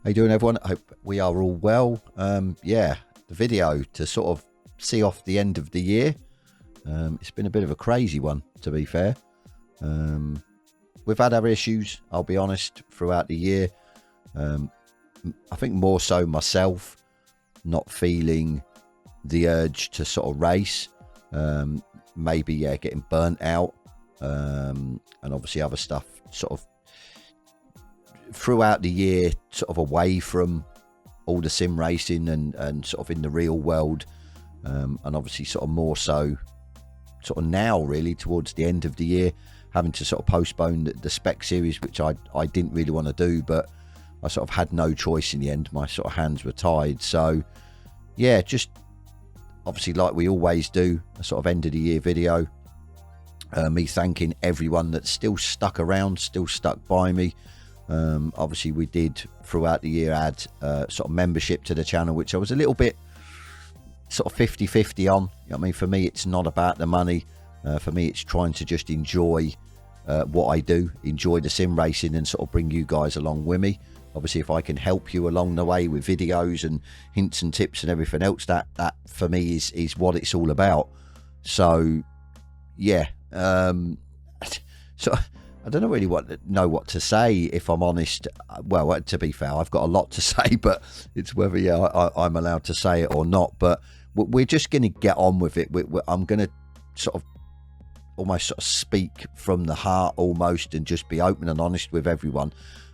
How you doing, everyone? I hope we are all well. Yeah, the video to sort of see off the end of the year. It's been a bit of a crazy one, to be fair. We've had our issues, I'll be honest, throughout the year. I think more so myself, not feeling the urge to sort of race. Maybe, yeah, getting burnt out. And obviously other stuff sort of throughout the year, sort of away from all the sim racing and sort of in the real world, and obviously sort of more so sort of now really towards the end of the year, having to sort of postpone the spec series, which I didn't really want to do, but I sort of had no choice in the end. My sort of hands were tied. So yeah, just obviously like we always do, a sort of end of the year video, me thanking everyone that's still stuck around, still stuck by me. Obviously we did throughout the year add sort of membership to the channel, which I was a little bit sort of 50-50 on. You know what I mean? For me, it's not about the money. For me, it's trying to just enjoy what I do, enjoy the sim racing, and sort of bring you guys along with me. Obviously, if I can help you along the way with videos and hints and tips and everything else, that for me is what it's all about. So yeah, so I don't really know what to say, if I'm honest. Well, to be fair, I've got a lot to say, but it's whether I'm allowed to say it or not. But we're just going to get on with it. I'm going to sort of almost sort of speak from the heart almost, and just be open and honest with everyone.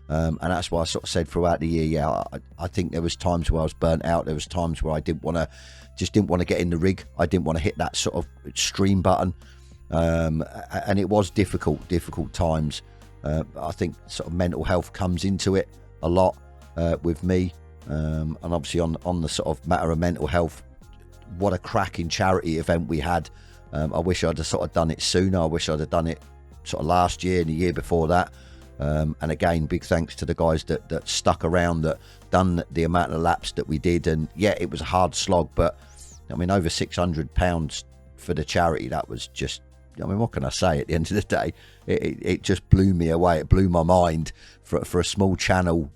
And that's why I sort of said throughout the year, yeah, I think there was times where I was burnt out. There was times where I didn't want to get in the rig. I didn't want to hit that sort of stream button. And it was difficult times. I think sort of mental health comes into it a lot with me, and obviously on the sort of matter of mental health, what a cracking charity event we had. I wish I'd have sort of done it sooner. I wish I'd have done it sort of last year and the year before that. And again, big thanks to the guys that stuck around, that done the amount of laps that we did. And yeah, it was a hard slog, but I mean, over £600 for the charity, that was just, I mean, what can I say? At the end of the day, it just blew me away. It blew my mind for a small channel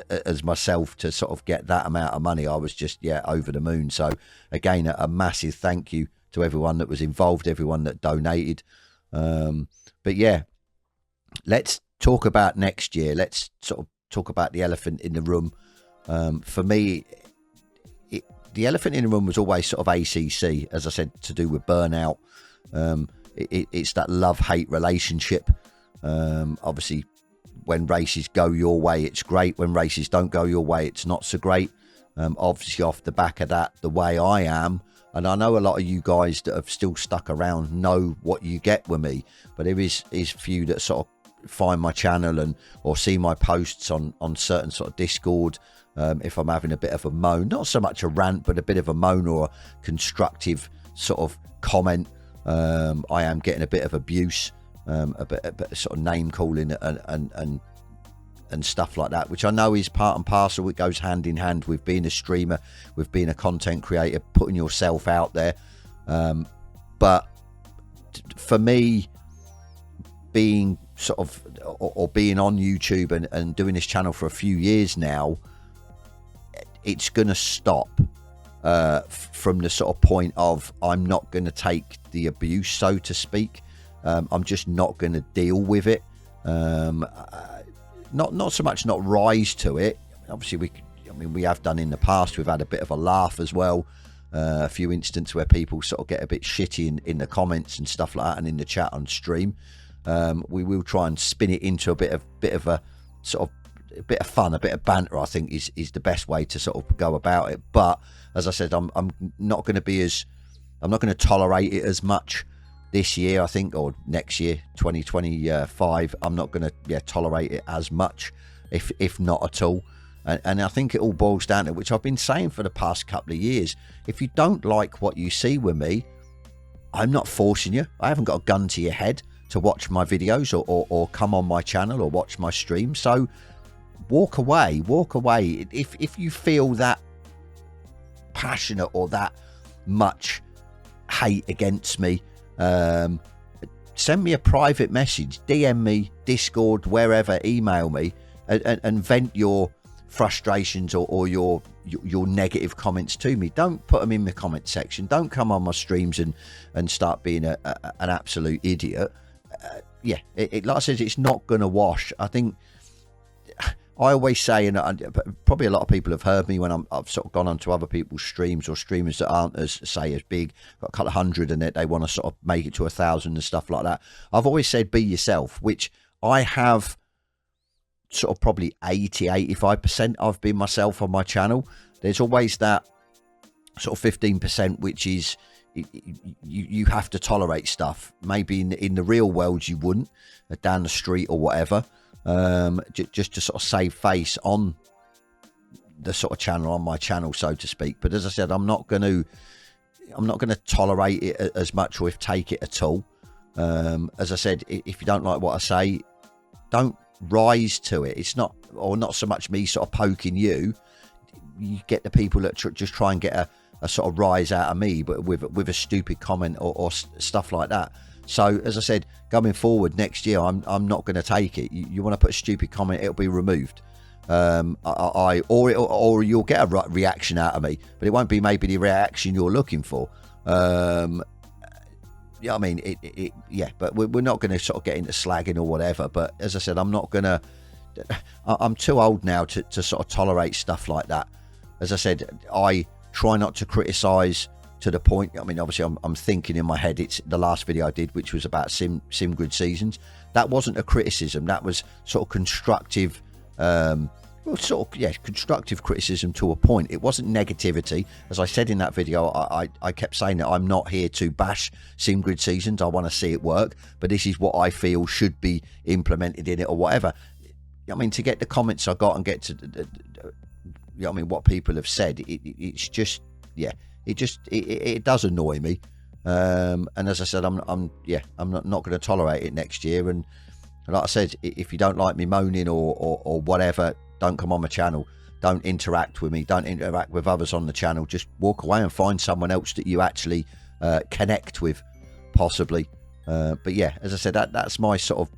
as myself to sort of get that amount of money. I was just, yeah, over the moon. So again, a massive thank you to everyone that was involved, everyone that donated. But yeah, let's talk about next year. Let's sort of talk about the elephant in the room. For me, the elephant in the room was always sort of ACC, as I said, to do with burnout. It's that love-hate relationship. Obviously, when races go your way, it's great. When races don't go your way, it's not so great. Obviously, off the back of that, the way I am, and I know a lot of you guys that have still stuck around know what you get with me, but there is few that sort of find my channel or see my posts on certain sort of Discord. If I'm having a bit of a moan, not so much a rant, but a bit of a moan or a constructive sort of comment, I am getting a bit of abuse, a bit sort of name calling and stuff like that, which I know is part and parcel. It goes hand in hand with being a streamer, with being a content creator, putting yourself out there. But for me, being sort of or being on YouTube and doing this channel for a few years now, it's gonna stop from the sort of point of I'm not going to take the abuse, so to speak. I'm just not going to deal with it. Not so much not rise to it. Obviously, we have done in the past. We've had a bit of a laugh as well. A few instances where people sort of get a bit shitty in the comments and stuff like that, and in the chat on stream. We will try and spin it into a bit of a sort of a bit of fun, a bit of banter. I think is the best way to sort of go about it. But as I said, I'm not going to tolerate it as much this year, I think, or next year, 2025. I'm not going to tolerate it as much, if not at all. And I think it all boils down to, which I've been saying for the past couple of years, if you don't like what you see with me, I'm not forcing you. I haven't got a gun to your head to watch my videos or come on my channel or watch my stream. So walk away. If you feel that passionate or that much hate against me, send me a private message, DM me, Discord, wherever, email me, and vent your frustrations or your negative comments to me, don't put them in the comment section. Don't come on my streams and start being an absolute idiot. Yeah, like I said, it's not going to wash. I think I always say, and probably a lot of people have heard me when I've sort of gone onto other people's streams or streamers that aren't as big, got a couple of hundred, and they want to sort of make it to 1,000 and stuff like that. I've always said be yourself, which I have sort of probably 80-85% I've been myself on my channel. There's always that sort of 15% which is you have to tolerate stuff. Maybe in the real world you wouldn't, down the street or whatever. Just to sort of save face on the sort of channel, on my channel, so to speak. But as I said, I'm not going to tolerate it as much, or take it at all. As I said, if you don't like what I say, don't rise to it. It's not, or not so much me sort of poking you. You get the people that just try and get a sort of rise out of me, but with a stupid comment or stuff like that. So, as I said, going forward next year, I'm not going to take it. You want to put a stupid comment, it'll be removed. Or you'll get a reaction out of me, but it won't be maybe the reaction you're looking for. Yeah, I mean, yeah, but we're not going to sort of get into slagging or whatever. But as I said, I'm not going to. I'm too old now to sort of tolerate stuff like that. As I said, I try not to criticise to the point. I mean, obviously, I'm thinking in my head. It's the last video I did, which was about sim grid seasons. That wasn't a criticism. That was sort of constructive. Constructive criticism to a point. It wasn't negativity. As I said in that video, I kept saying that I'm not here to bash sim grid seasons. I want to see it work, but this is what I feel should be implemented in it or whatever. I mean, to get the comments I got and get to, I mean, what people have said, it's just, yeah, it does annoy me. And as I said, I'm not going to tolerate it next year. And like I said, if you don't like me moaning or whatever, don't come on my channel. Don't interact with me. Don't interact with others on the channel. Just walk away and find someone else that you actually connect with, possibly. But yeah, as I said, that's my sort of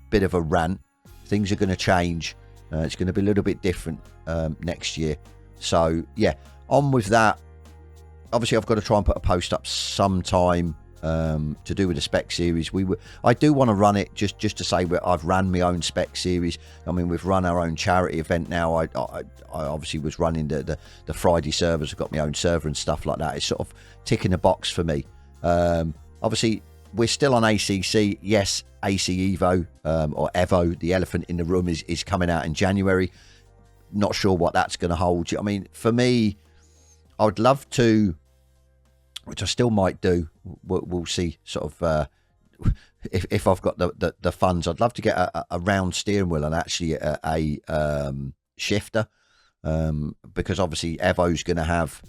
bit of a rant. Things are going to change. It's going to be a little bit different next year. So yeah, on with that. Obviously, I've got to try and put a post up sometime to do with the spec series. I do want to run it just to say I've ran my own spec series. I mean, we've run our own charity event now. I obviously was running the Friday servers. I've got my own server and stuff like that. It's sort of ticking the box for me. Obviously, we're still on ACC. Yes, AC Evo or Evo, the elephant in the room, is coming out in January. Not sure what that's going to hold. I mean, for me, I would love to, which I still might do. We'll see. Sort of if I've got the funds, I'd love to get a round steering wheel and actually a shifter, because obviously Evo's going to have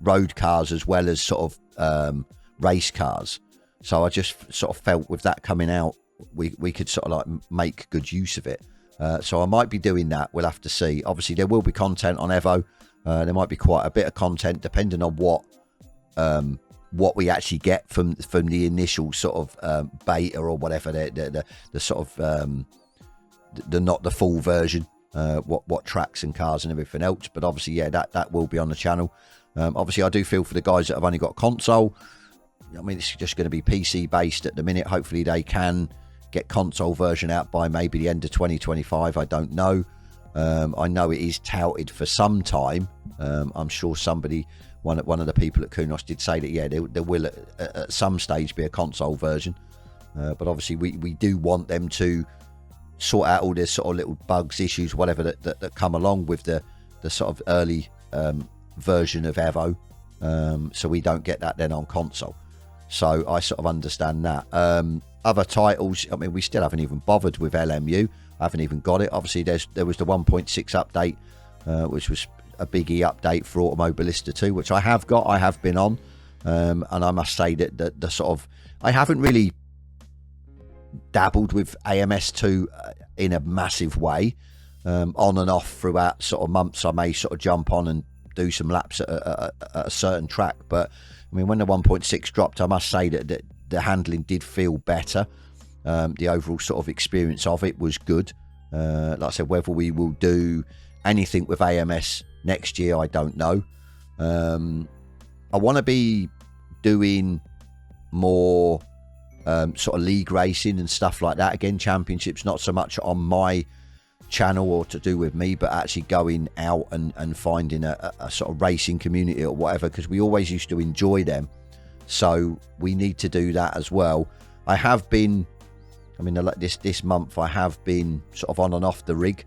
road cars as well as sort of race cars. So I just sort of felt with that coming out, we could sort of like make good use of it. So I might be doing that. We'll have to see. Obviously, there will be content on Evo. There might be quite a bit of content depending on what we actually get from the initial sort of beta or whatever, the sort of not the full version, what tracks and cars and everything else. But obviously, yeah, that will be on the channel. Obviously, I do feel for the guys that have only got console. I mean, it's just going to be PC based at the minute. Hopefully, they can get console version out by maybe the end of 2025. I don't know. I know it is touted for some time. I'm sure one of the people at Kunos did say that, yeah, there will at some stage be a console version. But obviously we do want them to sort out all this sort of little bugs, issues, whatever that come along with the sort of early version of Evo. So we don't get that then on console. So I sort of understand that. Other titles, I mean, we still haven't even bothered with LMU. I haven't even got it. Obviously, there was the 1.6 update, which was a biggie update for Automobilista 2, which I have got. I have been on, and I must say that the sort of, I haven't really dabbled with AMS2 in a massive way, on and off throughout sort of months. I may sort of jump on and do some laps at a certain track, but I mean, when the 1.6 dropped, I must say that the handling did feel better. The overall sort of experience of it was good. Like I said, whether we will do anything with AMS next year, I don't know. I want to be doing more sort of league racing and stuff like that. Again, championships, not so much on my channel or to do with me, but actually going out and finding a sort of racing community or whatever, because we always used to enjoy them. So we need to do that as well. I have been, I mean, this month I have been sort of on and off the rig.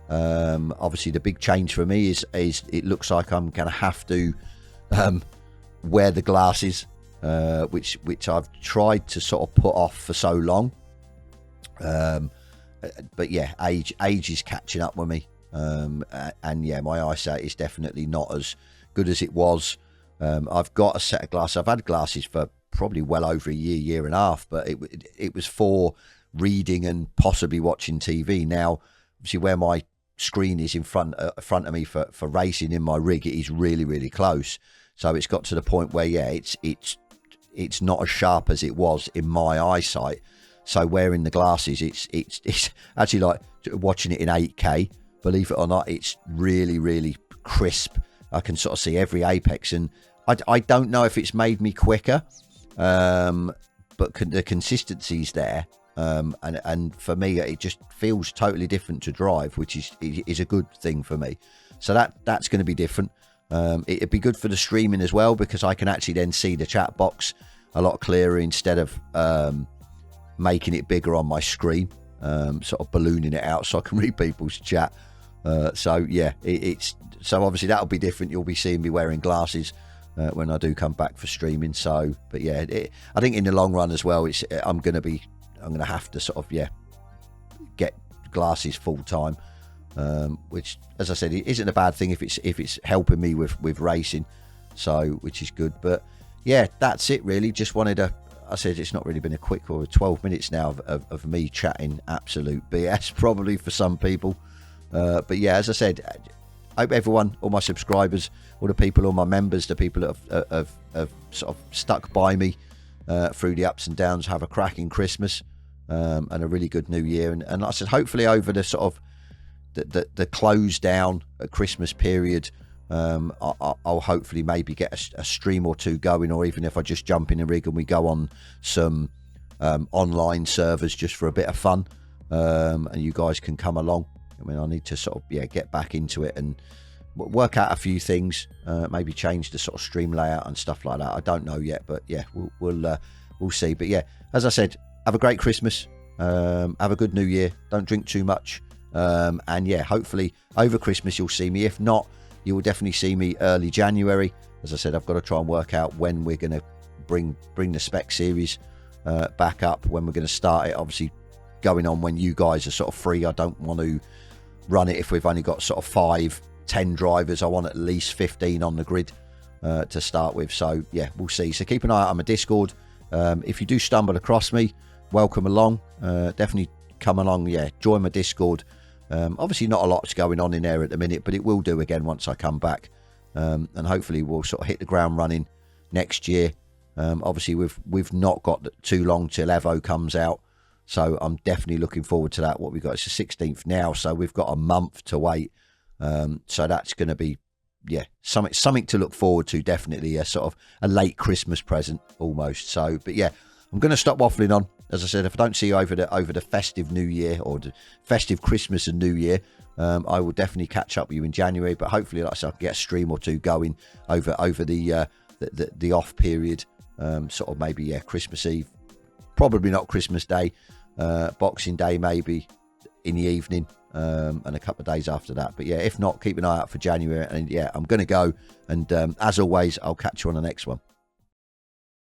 Obviously the big change for me is it looks like I'm going to have to wear the glasses, which I've tried to sort of put off for so long. But yeah, age is catching up with me. And yeah, my eyesight is definitely not as good as it was. I've got a set of glasses. I've had glasses for probably well over a year and a half, but it was for reading and possibly watching TV. Now, obviously, where my screen is in front of me for racing in my rig, it is really, really close. So it's got to the point where, yeah, it's not as sharp as it was in my eyesight. So wearing the glasses, it's actually like watching it in 8K. Believe it or not, it's really, really crisp. I can sort of see every apex, and I don't know if it's made me quicker, but the consistency's there. And for me, it just feels totally different to drive, which is a good thing for me. So that's going to be different. It'd be good for the streaming as well, because I can actually then see the chat box a lot clearer instead of making it bigger on my screen, sort of ballooning it out so I can read people's chat. So yeah, so obviously that'll be different. You'll be seeing me wearing glasses when I do come back for streaming. So, but yeah, I think in the long run as well, I'm going to have to sort of, yeah, get glasses full time, which, as I said, it isn't a bad thing if it's helping me with racing. So, which is good. But yeah, that's it really. Just wanted to, I said it's not really been a quick or 12 minutes now of me chatting absolute BS probably for some people. But yeah, as I said, I hope everyone, all my subscribers, all the people, all my members, the people that have sort of stuck by me through the ups and downs, have a cracking Christmas and a really good New Year. And like I said, hopefully over the sort of the close down Christmas period, I'll hopefully maybe get a stream or two going, or even if I just jump in a rig and we go on some online servers just for a bit of fun, and you guys can come along. I mean, I need to sort of, yeah, get back into it and work out a few things, maybe change the sort of stream layout and stuff like that. I don't know yet, but yeah, we'll see. But yeah, as I said, have a great Christmas, have a good New Year, don't drink too much, and yeah, hopefully over Christmas you'll see me. If not, you will definitely see me early January. As I said, I've got to try and work out when we're going to bring the Spec series back up, when we're going to start it. Obviously going on when you guys are sort of free. I don't want to run it if we've only got sort of 5-10 drivers. I want at least 15 on the grid to start with. So yeah, we'll see. So keep an eye out on my Discord. If you do stumble across me, welcome along. Definitely come along. Yeah, join my Discord. Obviously not a lot's going on in there at the minute, but it will do again once I come back. And hopefully we'll sort of hit the ground running next year. Obviously we've not got too long till Evo comes out. So I'm definitely looking forward to that. What we've got, it's the 16th now, so we've got a month to wait. So that's going to be, yeah, something to look forward to. Definitely a sort of a late Christmas present almost. So, but yeah, I'm going to stop waffling on. As I said, if I don't see you over the festive New Year or the festive Christmas and New Year, I will definitely catch up with you in January. But hopefully, like I said, I can get a stream or two going over the off period. Sort of maybe, yeah, Christmas Eve, probably not Christmas Day. Boxing Day maybe in the evening, and a couple of days after that. But yeah, if not, keep an eye out for January. And yeah, I'm going to go, and as always, I'll catch you on the next one.